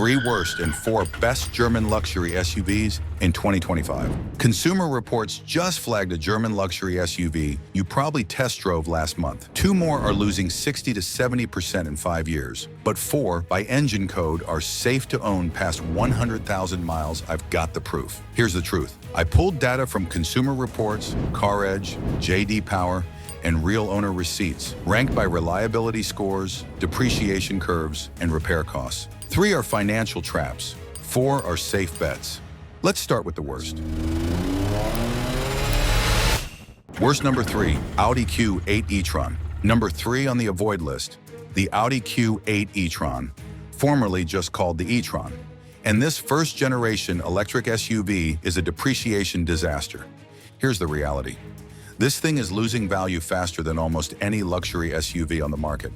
3 worst and 4 best German luxury SUVs in 2025. Consumer Reports just flagged a German luxury SUV you probably test drove last month. 2 more are losing 60 to 70% in 5 years, but 4, by engine code, are safe to own past 100,000 miles. I've got the proof. Here's the truth. I pulled data from Consumer Reports, CarEdge, JD Power, and real owner receipts, ranked by reliability scores, depreciation curves, and repair costs. 3 are financial traps. 4 are safe bets. Let's start with the worst. Worst number 3, Audi Q8 e-tron. Number 3 on the avoid list, the Audi Q8 e-tron, formerly just called the e-tron. And this first-generation electric SUV is a depreciation disaster. Here's the reality. This thing is losing value faster than almost any luxury SUV on the market.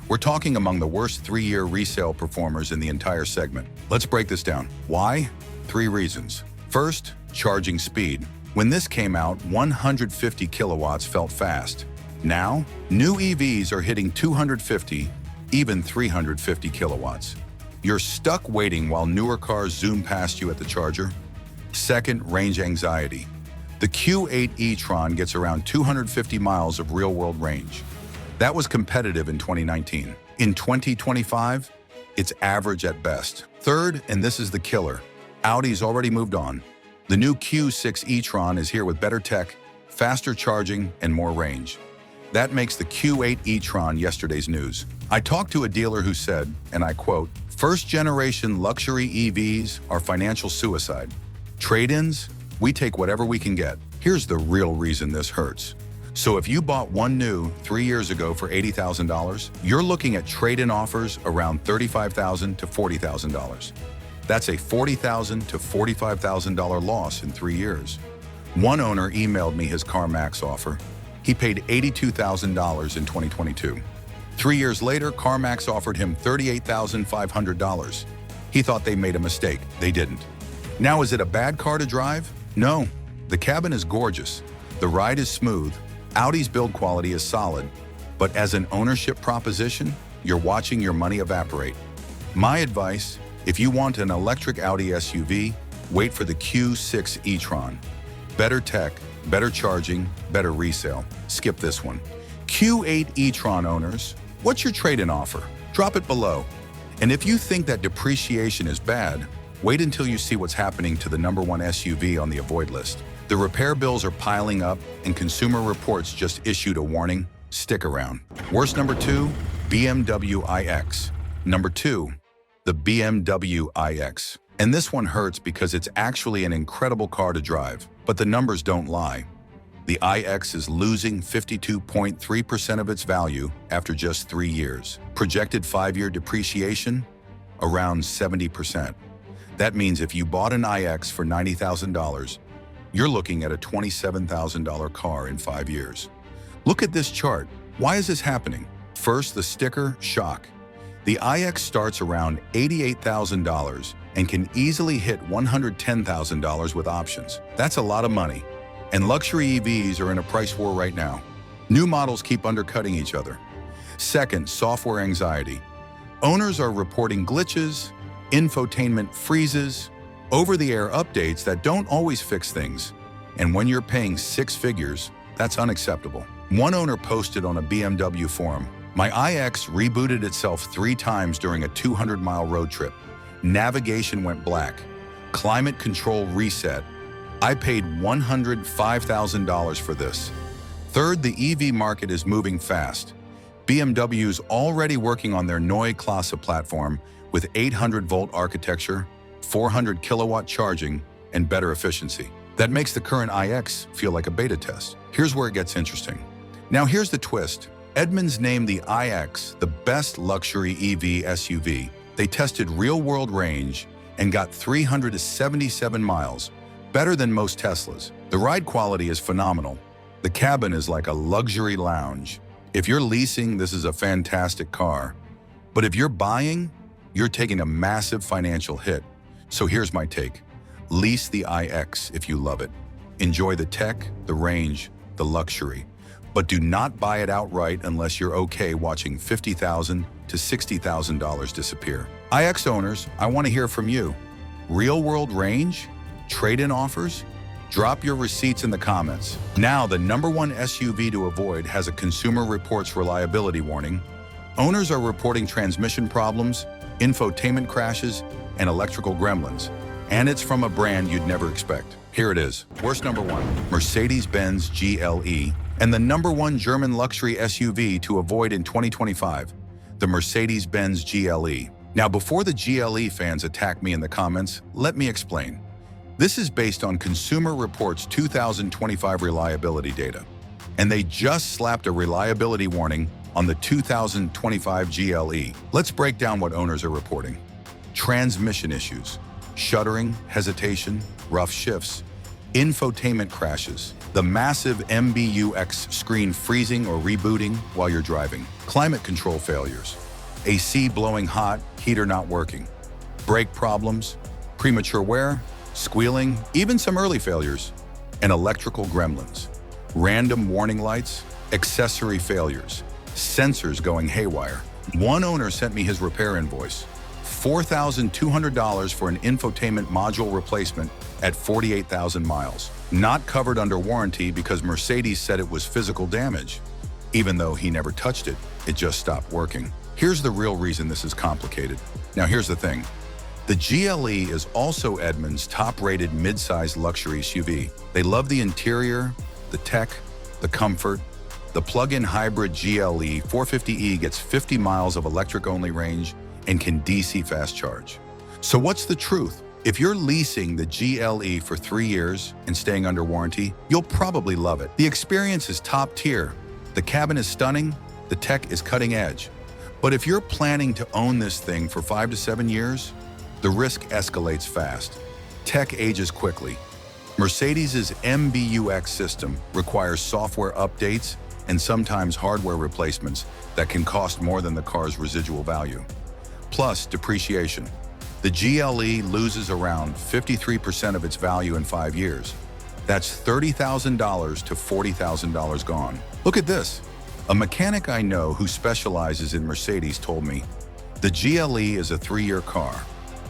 We're talking among the worst 3-year resale performers in the entire segment. Let's break this down. Why? 3 reasons. First, charging speed. When this came out, 150 kilowatts felt fast. Now, new EVs are hitting 250, even 350 kilowatts. You're stuck waiting while newer cars zoom past you at the charger. Second, range anxiety. The Q8 e-tron gets around 250 miles of real-world range. That was competitive in 2019. In 2025, it's average at best. Third, and this is the killer, Audi's already moved on. The new Q6 e-tron is here with better tech, faster charging, and more range. That makes the Q8 e-tron yesterday's news. I talked to a dealer who said, and I quote, "First-generation luxury EVs are financial suicide. Trade-ins? We take whatever we can get." Here's the real reason this hurts. So if you bought one new 3 years ago for $80,000, you're looking at trade-in offers around $35,000 to $40,000. That's a $40,000 to $45,000 loss in 3 years. One owner emailed me his CarMax offer. He paid $82,000 in 2022. 3 years later, CarMax offered him $38,500. He thought they made a mistake. They didn't. Now, is it a bad car to drive? No. The cabin is gorgeous. The ride is smooth. Audi's build quality is solid. But as an ownership proposition, you're watching your money evaporate. My advice, if you want an electric Audi SUV, wait for the Q6 e-tron. Better tech, better charging, better resale. Skip this one. Q8 e-tron owners, what's your trade-in offer? Drop it below. And if you think that depreciation is bad, wait until you see what's happening to the #1 SUV on the avoid list. The repair bills are piling up, and Consumer Reports just issued a warning. Stick around. Worst number 2, BMW iX. Number 2, the BMW iX. And this one hurts because it's actually an incredible car to drive, but the numbers don't lie. The iX is losing 52.3% of its value after just 3 years. Projected 5-year depreciation, around 70%. That means if you bought an iX for $90,000, you're looking at a $27,000 car in 5 years. Look at this chart. Why is this happening? First, the sticker shock. The iX starts around $88,000 and can easily hit $110,000 with options. That's a lot of money. And luxury EVs are in a price war right now. New models keep undercutting each other. Second, software anxiety. Owners are reporting glitches, infotainment freezes, over-the-air updates that don't always fix things. And when you're paying 6 figures, that's unacceptable. One owner posted on a BMW forum, "My iX rebooted itself 3 times during a 200-mile road trip. Navigation went black. Climate control reset. I paid $105,000 for this." Third, the EV market is moving fast. BMW's already working on their Neue Klasse platform with 800-volt architecture, 400 kilowatt charging, and better efficiency. That makes the current iX feel like a beta test. Here's where it gets interesting. Now here's the twist. Edmunds named the iX the best luxury EV SUV. They tested real-world range and got 377 miles, better than most Teslas. The ride quality is phenomenal. The cabin is like a luxury lounge. If you're leasing, this is a fantastic car. But if you're buying, you're taking a massive financial hit. So here's my take. Lease the iX if you love it. Enjoy the tech, the range, the luxury. But do not buy it outright unless you're okay watching $50,000 to $60,000 disappear. iX owners, I want to hear from you. Real-world range? Trade-in offers? Drop your receipts in the comments. Now, the #1 SUV to avoid has a Consumer Reports reliability warning. Owners are reporting transmission problems, infotainment crashes, and electrical gremlins. And it's from a brand you'd never expect. Here it is. Worst #1, Mercedes-Benz GLE. And the #1 German luxury SUV to avoid in 2025, the Mercedes-Benz GLE. Now, before the GLE fans attack me in the comments, let me explain. This is based on Consumer Reports 2025 reliability data, and they just slapped a reliability warning on the 2025 GLE. Let's break down what owners are reporting. Transmission issues, shuddering, hesitation, rough shifts, infotainment crashes, the massive MBUX screen freezing or rebooting while you're driving, climate control failures, AC blowing hot, heater not working, brake problems, premature wear, squealing, even some early failures, and electrical gremlins, random warning lights, accessory failures, sensors going haywire. One owner sent me his repair invoice, $4,200 for an infotainment module replacement at 48,000 miles. Not covered under warranty because Mercedes said it was physical damage. Even though he never touched it, it just stopped working. Here's the real reason this is complicated. Now here's the thing. The GLE is also Edmunds' top-rated midsize luxury SUV. They love the interior, the tech, the comfort. The plug-in hybrid GLE 450e gets 50 miles of electric-only range and can DC fast charge. So what's the truth? If you're leasing the GLE for 3 years and staying under warranty, you'll probably love it. The experience is top tier. The cabin is stunning. The tech is cutting edge. But if you're planning to own this thing for 5 to 7 years, the risk escalates fast. Tech ages quickly. Mercedes' MBUX system requires software updates and sometimes hardware replacements that can cost more than the car's residual value. Plus depreciation. The GLE loses around 53% of its value in 5 years. That's $30,000 to $40,000 gone. Look at this. A mechanic I know who specializes in Mercedes told me, the GLE is a 3-year car.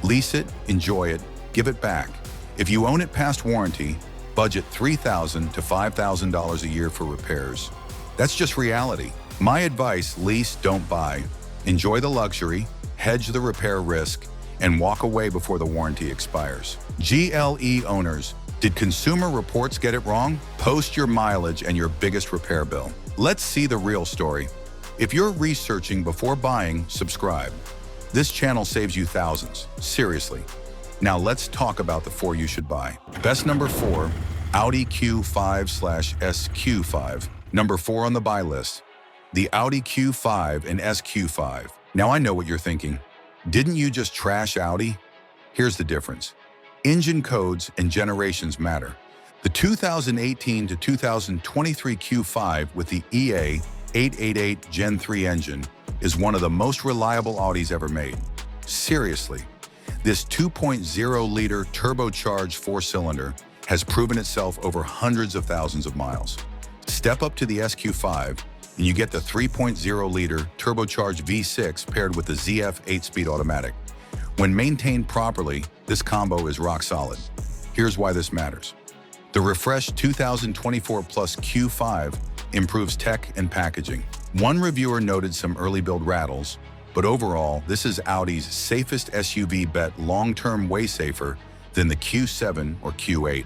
Lease it, enjoy it, give it back. If you own it past warranty, budget $3,000 to $5,000 a year for repairs. That's just reality. My advice, lease, don't buy. Enjoy the luxury, hedge the repair risk, and walk away before the warranty expires. GLE owners, did Consumer Reports get it wrong? Post your mileage and your biggest repair bill. Let's see the real story. If you're researching before buying, subscribe. This channel saves you thousands. Seriously. Now let's talk about the 4 you should buy. Best #4, Audi Q5/SQ5. #4 on the buy list, the Audi Q5 and SQ5. Now I know what you're thinking. Didn't you just trash Audi? Here's the difference. Engine codes and generations matter. The 2018 to 2023 Q5 with the EA888 Gen 3 engine is one of the most reliable Audis ever made. Seriously, this 2.0-liter turbocharged 4-cylinder has proven itself over hundreds of thousands of miles. Step up to the SQ5 and you get the 3.0-liter turbocharged V6 paired with the ZF 8-speed automatic. When maintained properly, this combo is rock solid. Here's why this matters. The refreshed 2024 Plus Q5 improves tech and packaging. One reviewer noted some early build rattles, but overall, this is Audi's safest SUV bet, long-term way safer than the Q7 or Q8.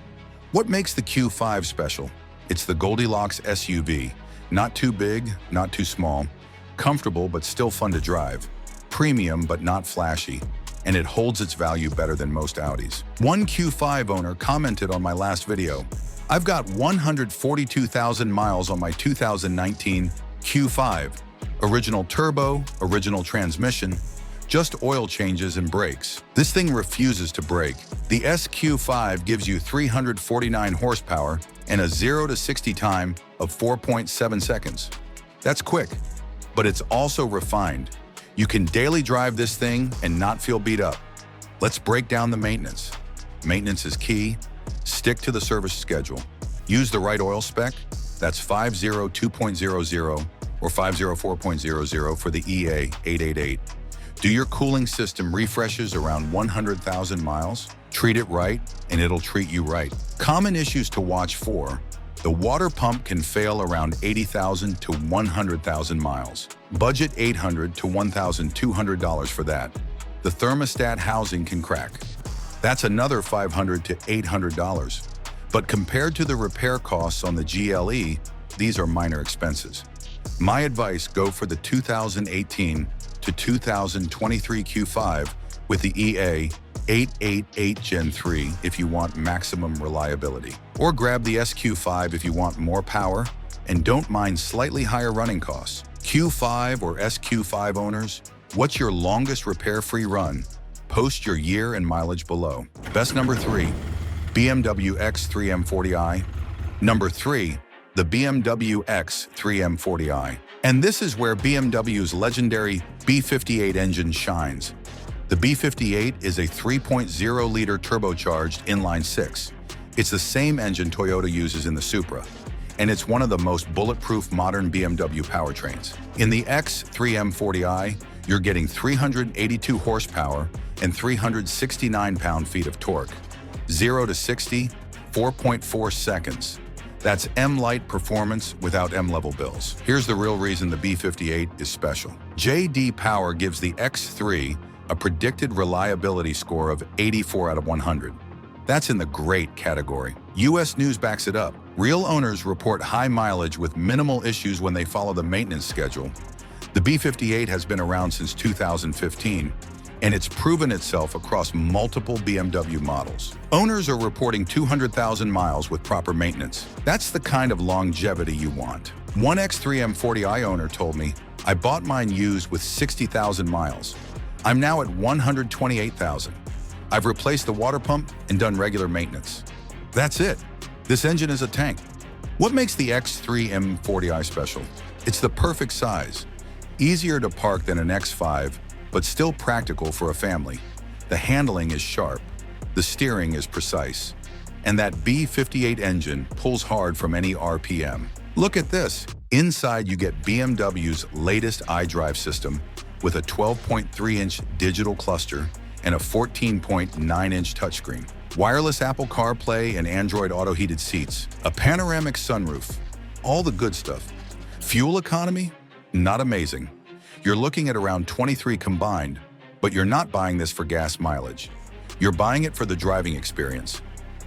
What makes the Q5 special? It's the Goldilocks SUV. Not too big, not too small. Comfortable but still fun to drive. Premium but not flashy. And it holds its value better than most Audis. One Q5 owner commented on my last video, "I've got 142,000 miles on my 2019 Q5. Original turbo, original transmission, just oil changes and brakes. This thing refuses to brake. The SQ5 gives you 349 horsepower and a 0 to 60 time of 4.7 seconds. That's quick, but it's also refined. You can daily drive this thing and not feel beat up. Let's break down the maintenance. Maintenance is key. Stick to the service schedule. Use the right oil spec. That's 502.00 or 504.00 for the EA888. Do your cooling system refreshes around 100,000 miles? Treat it right, and it'll treat you right. Common issues to watch for: the water pump can fail around 80,000 to 100,000 miles. Budget $800 to $1,200 for that. The thermostat housing can crack. That's another $500 to $800. But compared to the repair costs on the GLE, these are minor expenses. My advice: go for the 2018 to 2023 Q5 with the EA888 Gen 3 if you want maximum reliability. Or grab the SQ5 if you want more power and don't mind slightly higher running costs. Q5 or SQ5 owners, what's your longest repair-free run? Post your year and mileage below. Best number 3, BMW X3 M40i. Number 3, the BMW X3 M40i. And this is where BMW's legendary B58 engine shines. The B58 is a 3.0-liter turbocharged inline-six. It's the same engine Toyota uses in the Supra, and it's one of the most bulletproof modern BMW powertrains. In the X3 M40i, you're getting 382 horsepower and 369 pound-feet of torque. 0 to 60, 4.4 seconds. That's M-Light performance without M-level bills. Here's the real reason the B58 is special. J.D. Power gives the X3 a predicted reliability score of 84 out of 100. That's in the great category. US News backs it up. Real owners report high mileage with minimal issues when they follow the maintenance schedule. The B58 has been around since 2015, and it's proven itself across multiple BMW models. Owners are reporting 200,000 miles with proper maintenance. That's the kind of longevity you want. One X3 M40i owner told me, "I bought mine used with 60,000 miles. I'm now at 128,000. I've replaced the water pump and done regular maintenance. That's it. This engine is a tank." What makes the X3 M40i special? It's the perfect size. Easier to park than an X5, but still practical for a family. The handling is sharp, the steering is precise, and that B58 engine pulls hard from any RPM. Look at this. Inside you get BMW's latest iDrive system with a 12.3-inch digital cluster and a 14.9-inch touchscreen. Wireless Apple CarPlay and Android Auto heated seats, a panoramic sunroof, all the good stuff. Fuel economy? Not amazing. You're looking at around 23 combined, but you're not buying this for gas mileage. You're buying it for the driving experience.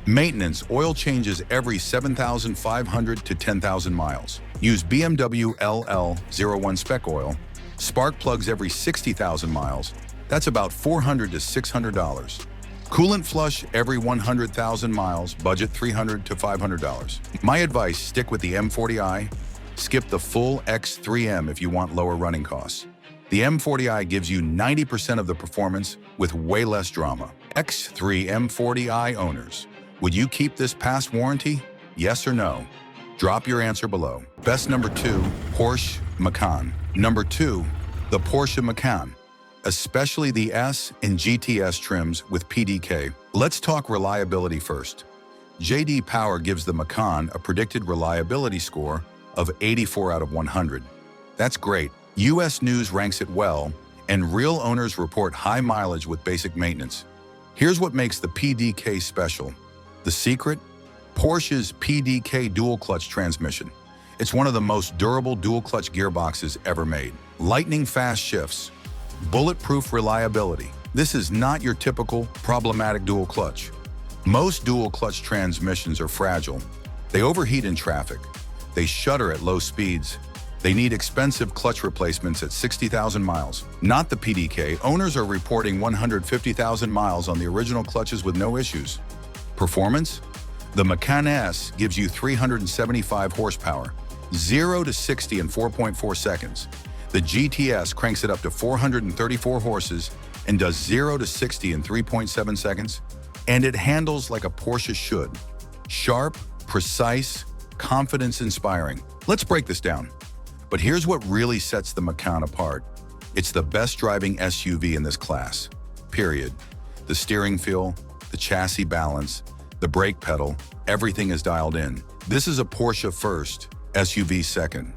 Maintenance: oil changes every 7,500 to 10,000 miles. Use BMW LL01 spec oil. Spark plugs every 60,000 miles. That's about $400 to $600. Coolant flush every 100,000 miles, budget $300 to $500. My advice: stick with the M40i. Skip the full X3M if you want lower running costs. The M40i gives you 90% of the performance with way less drama. X3 M40i owners, would you keep this past warranty? Yes or no? Drop your answer below. Best number 2, Porsche Macan. Number 2, the Porsche Macan, especially the S and GTS trims with PDK. Let's talk reliability first. J.D. Power gives the Macan a predicted reliability score of 84 out of 100. That's great. US News ranks it well, and real owners report high mileage with basic maintenance. Here's what makes the PDK special. The secret? Porsche's PDK dual-clutch transmission. It's one of the most durable dual-clutch gearboxes ever made. Lightning-fast shifts. Bulletproof reliability. This is not your typical problematic dual-clutch. Most dual-clutch transmissions are fragile. They overheat in traffic. They shudder at low speeds. They need expensive clutch replacements at 60,000 miles. Not the PDK. Owners are reporting 150,000 miles on the original clutches with no issues. Performance? The Macan S gives you 375 horsepower, 0 to 60 in 4.4 seconds. The GTS cranks it up to 434 horses and does 0 to 60 in 3.7 seconds. And it handles like a Porsche should. Sharp, precise, confidence-inspiring. Let's break this down. But here's what really sets the Macan apart. It's the best driving SUV in this class, period. The steering feel, the chassis balance, the brake pedal, everything is dialed in. This is a Porsche first, SUV second.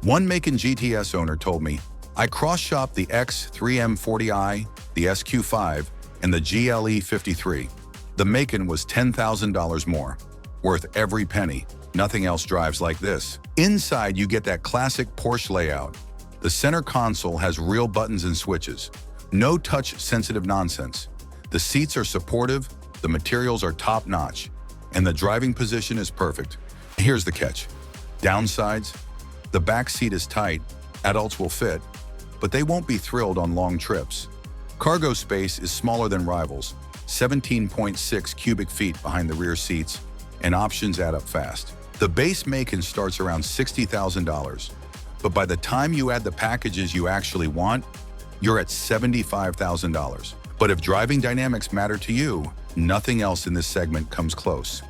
One Macan GTS owner told me, I cross-shopped the X3 M40i, the SQ5, and the GLE 53. The Macan was $10,000 more. Worth every penny. Nothing else drives like this. Inside, you get that classic Porsche layout. The center console has real buttons and switches. No touch-sensitive nonsense. The seats are supportive, the materials are top-notch, and the driving position is perfect. Here's the catch. Downsides? The back seat is tight, adults will fit, but they won't be thrilled on long trips. Cargo space is smaller than rivals, 17.6 cubic feet behind the rear seats, and options add up fast. The base Macan starts around $60,000, but by the time you add the packages you actually want, you're at $75,000. But if driving dynamics matter to you, nothing else in this segment comes close.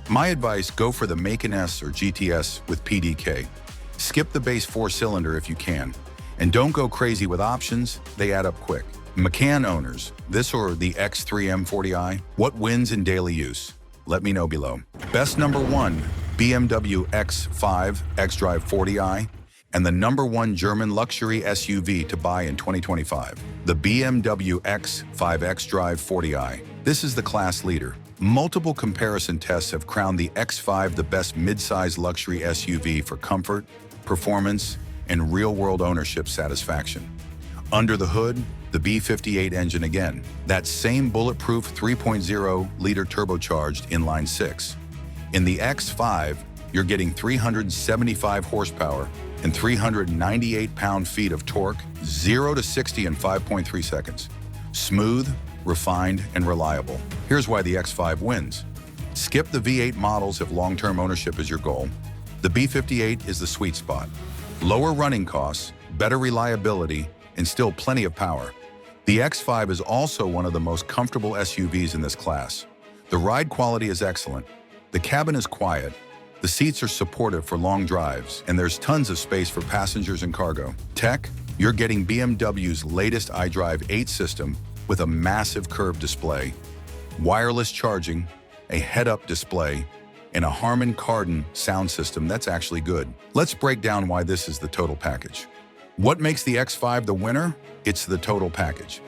My advice, go for the Macan S or GTS with PDK. Skip the base 4-cylinder if you can. And don't go crazy with options, they add up quick. Macan owners, this or the X3 M40i, what wins in daily use? Let me know below. Best number 1, BMW X5 xDrive 40i, and the number 1 German luxury SUV to buy in 2025, the BMW X5 xDrive 40i. This is the class leader. Multiple comparison tests have crowned the X5 the best mid-size luxury SUV for comfort, performance, and real-world ownership satisfaction. Under the hood, the B58 engine again, that same bulletproof 3.0-liter turbocharged inline-6. In the X5, you're getting 375 horsepower and 398 pound-feet of torque, 0 to 60 in 5.3 seconds. Smooth, refined, and reliable. Here's why the X5 wins. Skip the V8 models if long-term ownership is your goal. The B58 is the sweet spot. Lower running costs, better reliability, and still plenty of power. The X5 is also one of the most comfortable SUVs in this class. The ride quality is excellent. The cabin is quiet. The seats are supportive for long drives, and there's tons of space for passengers and cargo. Tech, you're getting BMW's latest iDrive 8 system with a massive curved display, wireless charging, a head-up display, and a Harman Kardon sound system that's actually good. Let's break down why this is the total package. What makes the X5 the winner? It's the total package.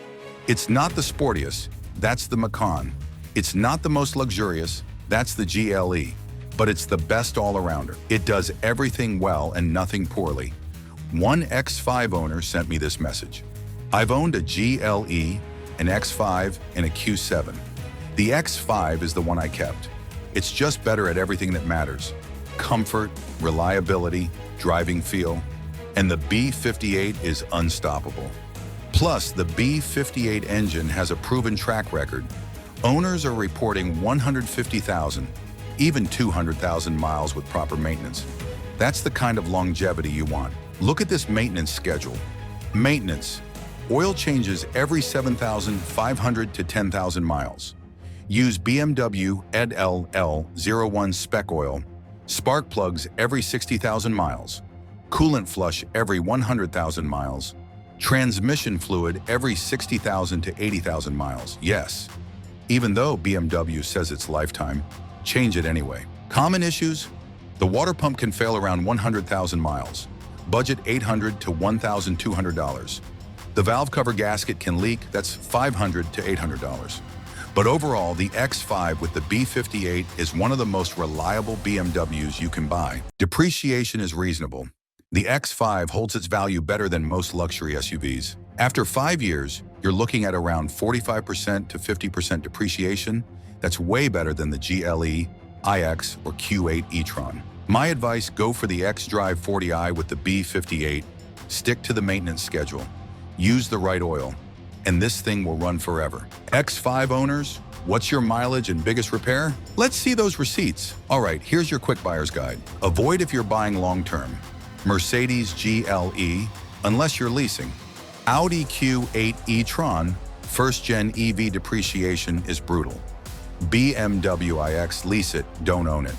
It's not the sportiest, that's the Macan. It's not the most luxurious, that's the GLE. But it's the best all-arounder. It does everything well and nothing poorly. One X5 owner sent me this message. I've owned a GLE, an X5, and a Q7. The X5 is the one I kept. It's just better at everything that matters. Comfort, reliability, driving feel. And the B58 is unstoppable. Plus, the B58 engine has a proven track record. Owners are reporting 150,000, even 200,000 miles with proper maintenance. That's the kind of longevity you want. Look at this maintenance schedule. Maintenance. Oil changes every 7,500 to 10,000 miles. Use BMW EDLL01 spec oil. Spark plugs every 60,000 miles. Coolant flush every 100,000 miles. Transmission fluid every 60,000 to 80,000 miles. Yes, even though BMW says it's lifetime, change it anyway. Common issues? The water pump can fail around 100,000 miles. Budget $800 to $1,200. The valve cover gasket can leak, that's $500 to $800. But overall, the X5 with the B58 is one of the most reliable BMWs you can buy. Depreciation is reasonable. The X5 holds its value better than most luxury SUVs. After 5 years, you're looking at around 45% to 50% depreciation. That's way better than the GLE, iX, or Q8 e-tron. My advice, go for the xDrive 40i with the B58. Stick to the maintenance schedule. Use the right oil, and this thing will run forever. X5 owners, what's your mileage and biggest repair? Let's see those receipts. All right, here's your quick buyer's guide. Avoid if you're buying long-term. Mercedes GLE, unless you're leasing. Audi Q8 e-tron, first-gen EV depreciation is brutal. BMW iX, lease it, don't own it.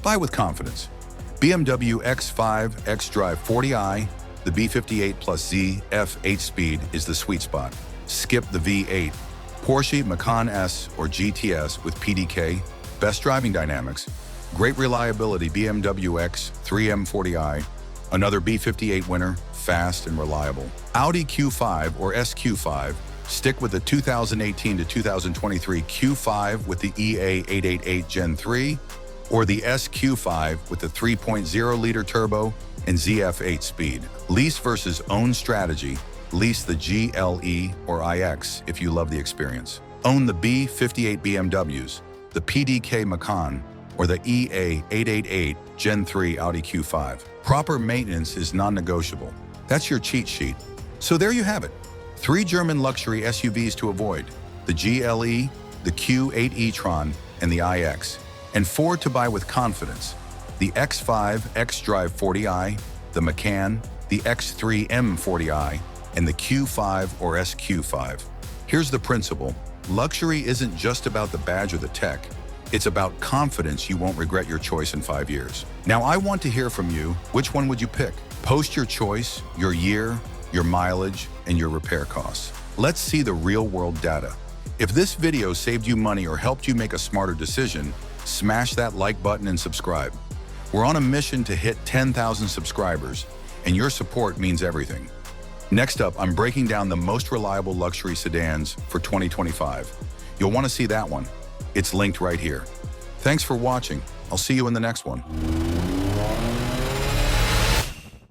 Buy with confidence. BMW X5 xDrive 40i, the B58 plus Z F8 speed is the sweet spot. Skip the V8. Porsche Macan S or GTS with PDK, best driving dynamics. Great reliability BMW X3 M40i, another B58 winner, fast and reliable. Audi Q5 or SQ5, stick with the 2018 to 2023 Q5 with the EA888 Gen 3, or the SQ5 with the 3.0-liter turbo and ZF8 speed. Lease versus own strategy. Lease the GLE or iX if you love the experience. Own the B58 BMWs, the PDK Macan, or the EA888 Gen 3 Audi Q5. Proper maintenance is non-negotiable. That's your cheat sheet. So there you have it. 3 German luxury SUVs to avoid: the GLE, the Q8 e-tron, and the iX. And 4 to buy with confidence: the X5 xDrive 40i, the Macan, the X3 M40i, and the Q5 or SQ5. Here's the principle. Luxury isn't just about the badge or the tech. It's about confidence you won't regret your choice in 5 years. Now, I want to hear from you. Which one would you pick? Post your choice, your year, your mileage, and your repair costs. Let's see the real-world data. If this video saved you money or helped you make a smarter decision, smash that like button and subscribe. We're on a mission to hit 10,000 subscribers, and your support means everything. Next up, I'm breaking down the most reliable luxury sedans for 2025. You'll want to see that one. It's linked right here. Thanks for watching. I'll see you in the next one.